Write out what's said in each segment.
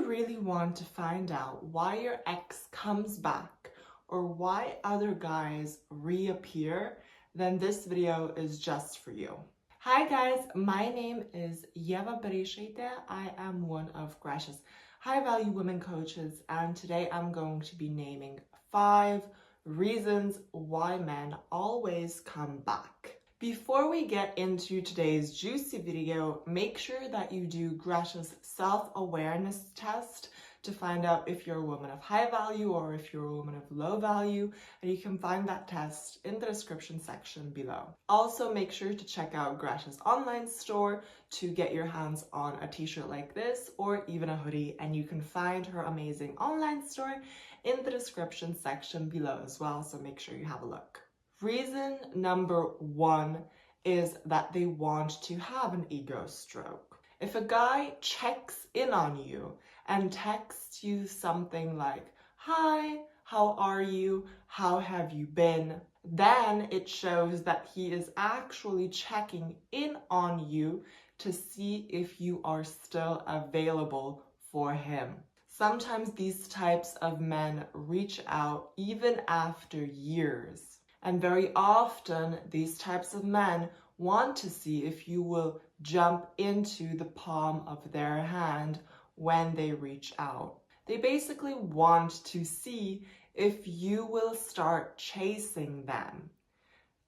really want to find out why your ex comes back or why other guys reappear, then this video is just for you. Hi guys, my name is Ieva Bereisaite. I am one of Greta's high value women coaches, and today I'm going to be naming 5 reasons why men always come back. Before we get into today's juicy video, make sure that you do Greta's self-awareness test to find out if you're a woman of high value or if you're a woman of low value, and you can find that test in the description section below. Also, make sure to check out Greta's online store to get your hands on a t-shirt like this or even a hoodie, and you can find her amazing online store in the description section below as well, so make sure you have a look. Reason number 1 is that they want to have an ego stroke. If a guy checks in on you and texts you something like, "Hi, how are you? How have you been?" then it shows that he is actually checking in on you to see if you are still available for him. Sometimes these types of men reach out even after years. And very often, these types of men want to see if you will jump into the palm of their hand when they reach out. They basically want to see if you will start chasing them.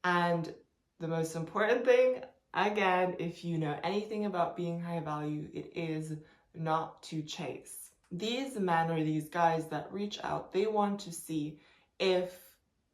And the most important thing, again, if you know anything about being high value, it is not to chase. These men or these guys that reach out, they want to see if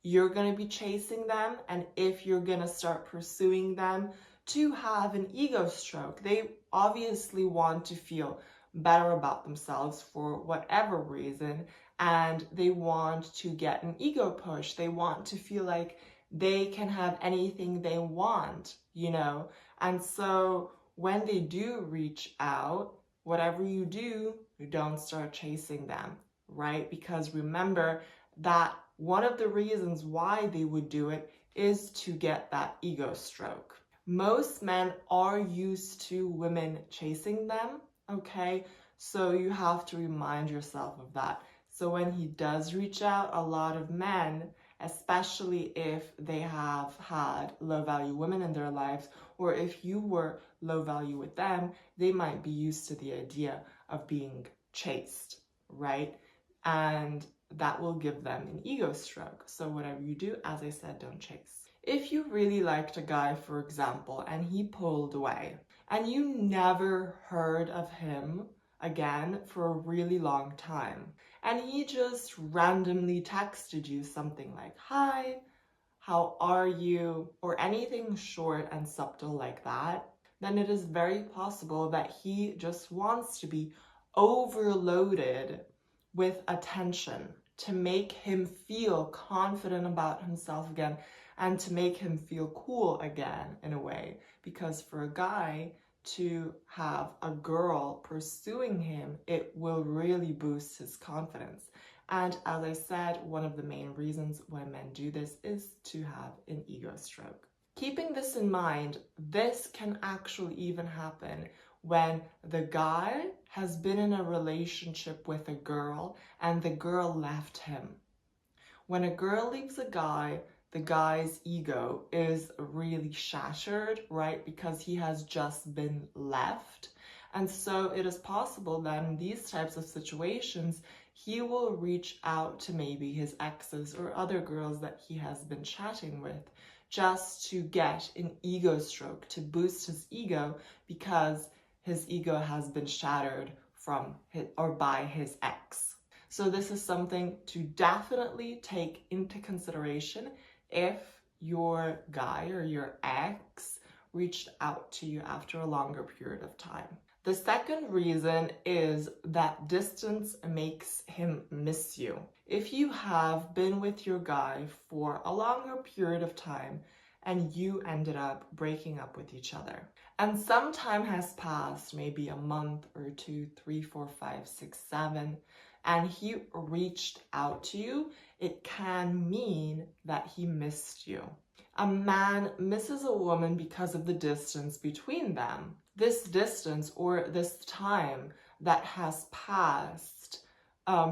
you're going to be chasing them and if you're going to start pursuing them to have an ego stroke. They obviously want to feel better about themselves for whatever reason, and they want to get an ego push. They want to feel like they can have anything they want, you know? And so when they do reach out, whatever you do, you don't start chasing them, right? Because remember that one of the reasons why they would do it is to get that ego stroke. Most men are used to women chasing them, okay? So you have to remind yourself of that. So when he does reach out, a lot of men, especially if they have had low value women in their lives, or if you were low value with them, they might be used to the idea of being chased, right? And that will give them an ego stroke. So whatever you do, as I said, don't chase. If you really liked a guy, for example, and he pulled away, and you never heard of him again for a really long time, and he just randomly texted you something like, "Hi, how are you?" or anything short and subtle like that, then it is very possible that he just wants to be overloaded with attention to make him feel confident about himself again and to make him feel cool again in a way. Because for a guy to have a girl pursuing him, it will really boost his confidence. And as I said, one of the main reasons why men do this is to have an ego stroke. Keeping this in mind, this can actually even happen when the guy has been in a relationship with a girl and the girl left him. When a girl leaves a guy, the guy's ego is really shattered, right? Because he has just been left. And so it is possible that in these types of situations, he will reach out to maybe his exes or other girls that he has been chatting with just to get an ego stroke, to boost his ego, because his ego has been shattered from his, or by his ex. So this is something to definitely take into consideration if your guy or your ex reached out to you after a longer period of time. The second reason is that distance makes him miss you. If you have been with your guy for a longer period of time and you ended up breaking up with each other, and some time has passed, maybe a month or 2, 3, 4, 5, 6, 7, and he reached out to you, it can mean that he missed you. A man misses a woman because of the distance between them. This distance or this time that has passed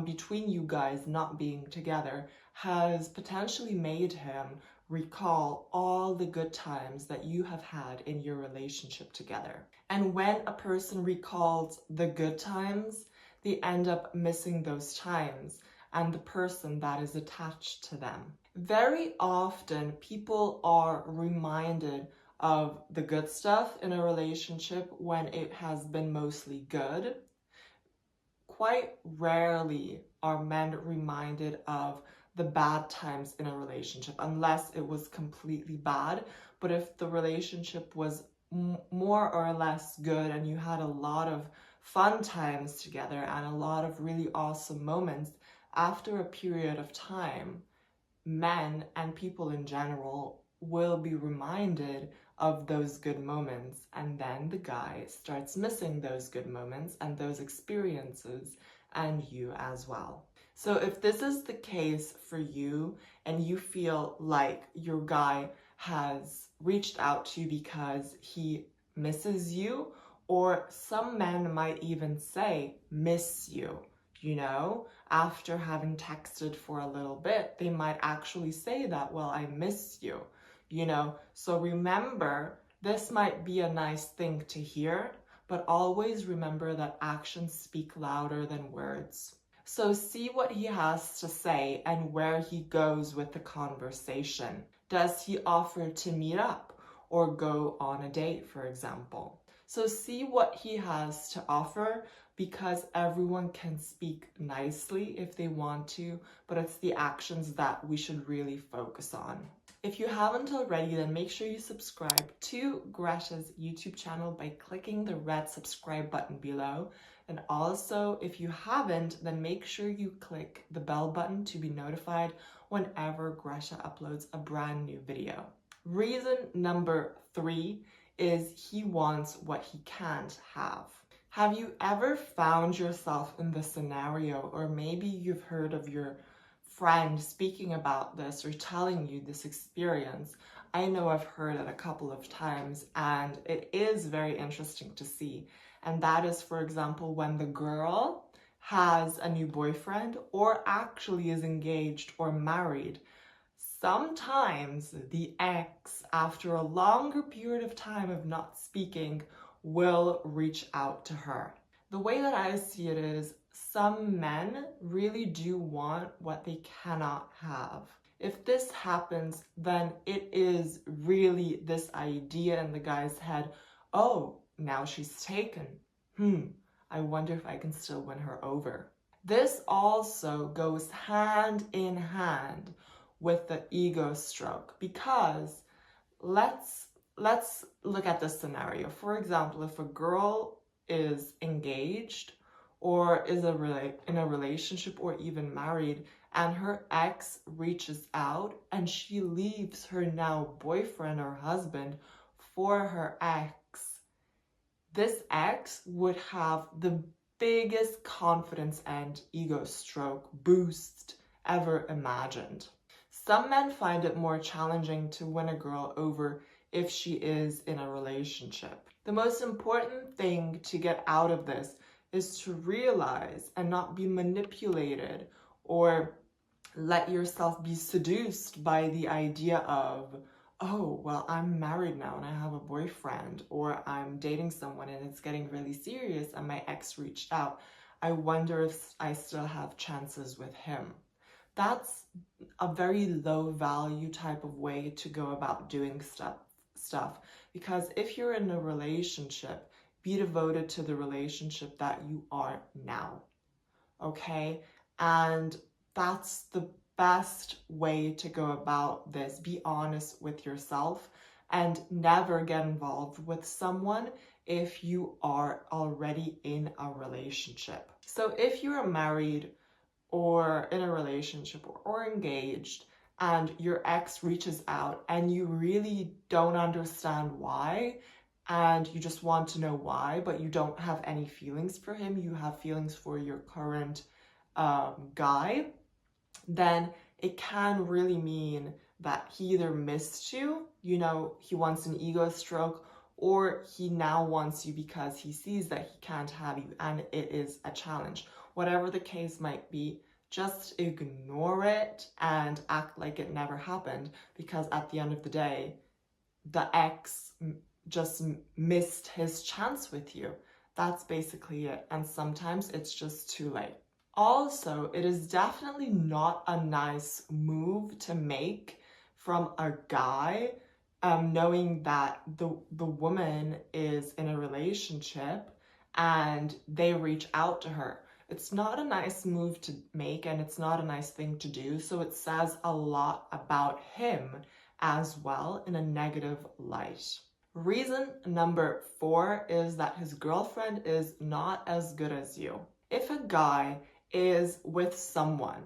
between you guys not being together has potentially made him recall all the good times that you have had in your relationship together. And when a person recalls the good times, they end up missing those times and the person that is attached to them. Very often, people are reminded of the good stuff in a relationship when it has been mostly good. Quite rarely are men reminded of the bad times in a relationship, unless it was completely bad. But if the relationship was more or less good and you had a lot of fun times together and a lot of really awesome moments, after a period of time, men and people in general will be reminded of those good moments, and then the guy starts missing those good moments and those experiences, and you as well. So if this is the case for you and you feel like your guy has reached out to you because he misses you, or some men might even say miss you, you know, after having texted for a little bit, they might actually say that, well, I miss you, you know. So remember, this might be a nice thing to hear, but always remember that actions speak louder than words. So see what he has to say and where he goes with the conversation. Does he offer to meet up or go on a date, for example? So see what he has to offer, because everyone can speak nicely if they want to, but it's the actions that we should really focus on. If you haven't already, then make sure you subscribe to Greta's YouTube channel by clicking the red subscribe button below. And also, if you haven't, then make sure you click the bell button to be notified whenever Greta uploads a brand new video. Reason number 3 is he wants what he can't have. Have you ever found yourself in this scenario, or maybe you've heard of your friend speaking about this or telling you this experience? I know I've heard it a couple of times, and it is very interesting to see. And that is, for example, when the girl has a new boyfriend or actually is engaged or married. Sometimes the ex, after a longer period of time of not speaking, will reach out to her. The way that I see it is, some men really do want what they cannot have. If this happens, then it is really this idea in the guy's head, oh, now she's taken. I wonder if I can still win her over. This also goes hand in hand with the ego stroke, because let's look at this scenario. For example, if a girl is engaged or is in a relationship or even married, and her ex reaches out and she leaves her now boyfriend or husband for her ex, this ex would have the biggest confidence and ego stroke boost ever imagined. Some men find it more challenging to win a girl over if she is in a relationship. The most important thing to get out of this is to realize and not be manipulated or let yourself be seduced by the idea of, oh, well, I'm married now and I have a boyfriend, or I'm dating someone and it's getting really serious and my ex reached out. I wonder if I still have chances with him. That's a very low value type of way to go about doing stuff. Because if you're in a relationship, be devoted to the relationship that you are now. Okay? And that's the best way to go about this. Be honest with yourself and never get involved with someone if you are already in a relationship. So if you're married or in a relationship or engaged and your ex reaches out and you really don't understand why, and you just want to know why, but you don't have any feelings for him, you have feelings for your current guy, then it can really mean that he either missed you, you know, he wants an ego stroke, or he now wants you because he sees that he can't have you and it is a challenge. Whatever the case might be, just ignore it and act like it never happened, because at the end of the day, the ex just missed his chance with you. That's basically it. And sometimes it's just too late. Also, it is definitely not a nice move to make from a guy, knowing that the woman is in a relationship and they reach out to her. It's not a nice move to make, and it's not a nice thing to do. So it says a lot about him as well in a negative light. Reason number 4 is that his girlfriend is not as good as you. If a guy is with someone,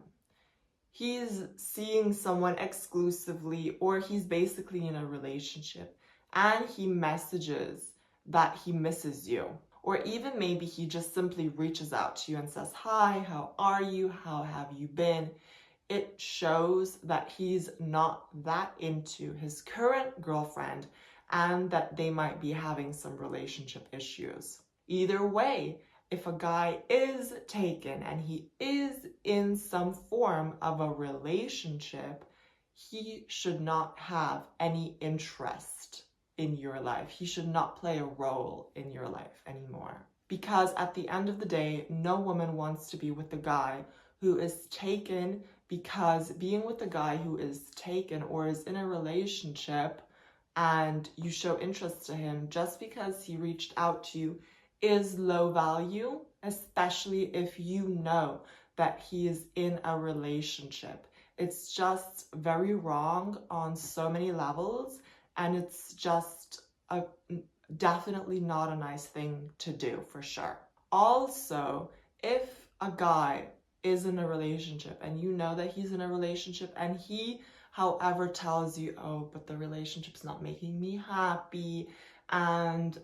he's seeing someone exclusively, or he's basically in a relationship, and he messages that he misses you, or even maybe he just simply reaches out to you and says, "Hi, how are you? How have you been?" It shows that he's not that into his current girlfriend and that they might be having some relationship issues. Either way, if a guy is taken and he is in some form of a relationship, he should not have any interest in your life. He should not play a role in your life anymore. Because at the end of the day, no woman wants to be with a guy who is taken, because being with a guy who is taken or is in a relationship and you show interest to him just because he reached out to you is low value, especially if you know that he is in a relationship. It's just very wrong on so many levels, and it's just definitely not a nice thing to do, for sure. Also, if a guy is in a relationship and you know that he's in a relationship and he, however, tells you, "Oh, but the relationship's not making me happy, and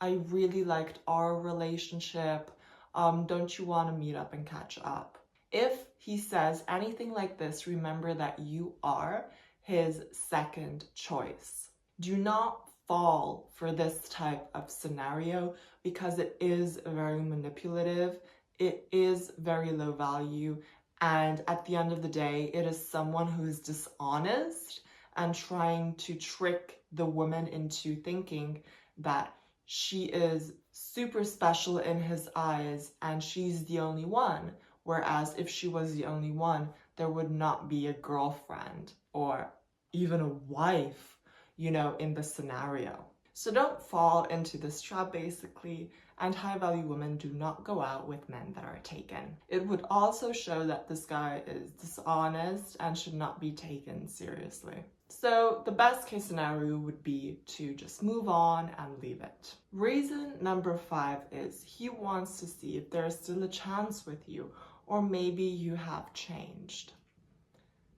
I really liked our relationship, don't you want to meet up and catch up?" If he says anything like this, remember that you are his second choice. Do not fall for this type of scenario, because it is very manipulative, it is very low value, and at the end of the day, it is someone who is dishonest and trying to trick the woman into thinking that she is super special in his eyes and she's the only one. Whereas if she was the only one, there would not be a girlfriend or even a wife, in the scenario. So don't fall into this trap, basically, and high value women do not go out with men that are taken. It would also show that this guy is dishonest and should not be taken seriously. So the best case scenario would be to just move on and leave it. Reason number 5 is he wants to see if there's still a chance with you, or maybe you have changed.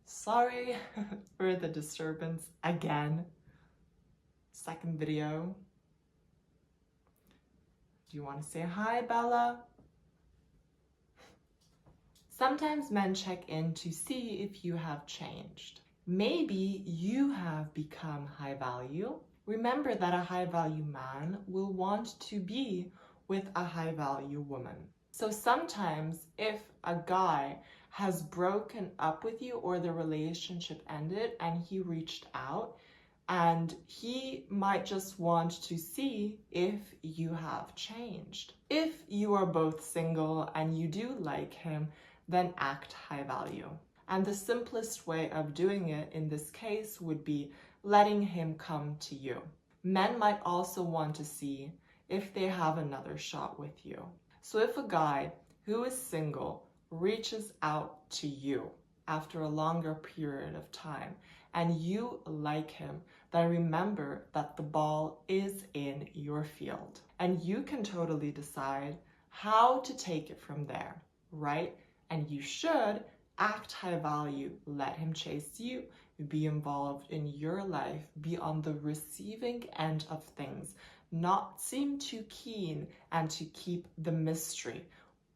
Sorry for the disturbance again. Second video. Do you want to say hi, Bella? Sometimes men check in to see if you have changed. Maybe you have become high value. Remember that a high value man will want to be with a high value woman. So sometimes if a guy has broken up with you or the relationship ended and he reached out, and he might just want to see if you have changed. If you are both single and you do like him, then act high value. And the simplest way of doing it in this case would be letting him come to you. Men might also want to see if they have another shot with you. So if a guy who is single reaches out to you after a longer period of time and you like him, then remember that the ball is in your field and you can totally decide how to take it from there, right? And you should act high value, let him chase you, be involved in your life, be on the receiving end of things, not seem too keen, and to keep the mystery.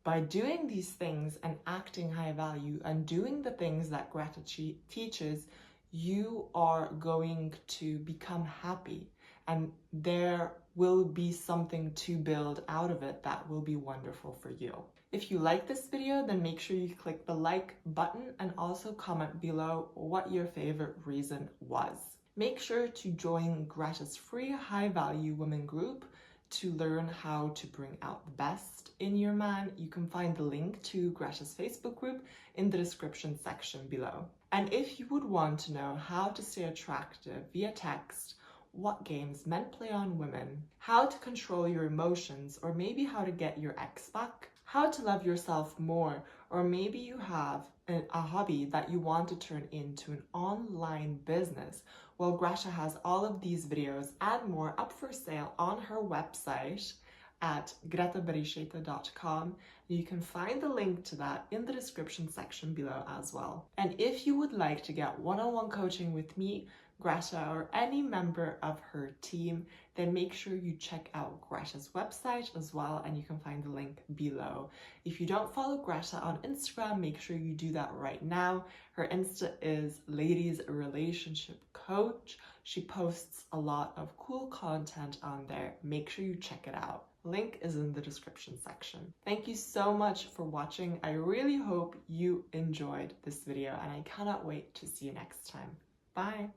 By doing these things and acting high value and doing the things that Greta teaches, you are going to become happy and there will be something to build out of it that will be wonderful for you. If you like this video, then make sure you click the like button and also comment below what your favorite reason was. Make sure to join Greta's free high value women group to learn how to bring out the best in your man. You can find the link to Greta's Facebook group in the description section below. And if you would want to know how to stay attractive via text, what games men play on women, how to control your emotions, or maybe how to get your ex back, how to love yourself more, or maybe you have a hobby that you want to turn into an online business, well, Greta has all of these videos and more up for sale on her website at gretabereisaite.com. You can find the link to that in the description section below as well. And if you would like to get one-on-one coaching with me, Greta, or any member of her team, then make sure you check out Greta's website as well, and you can find the link below. If you don't follow Greta on Instagram, make sure you do that right now. Her Insta is Ladies Relationship Coach. She posts a lot of cool content on there. Make sure you check it out. Link is in the description section. Thank you so much for watching. I really hope you enjoyed this video, and I cannot wait to see you next time. Bye.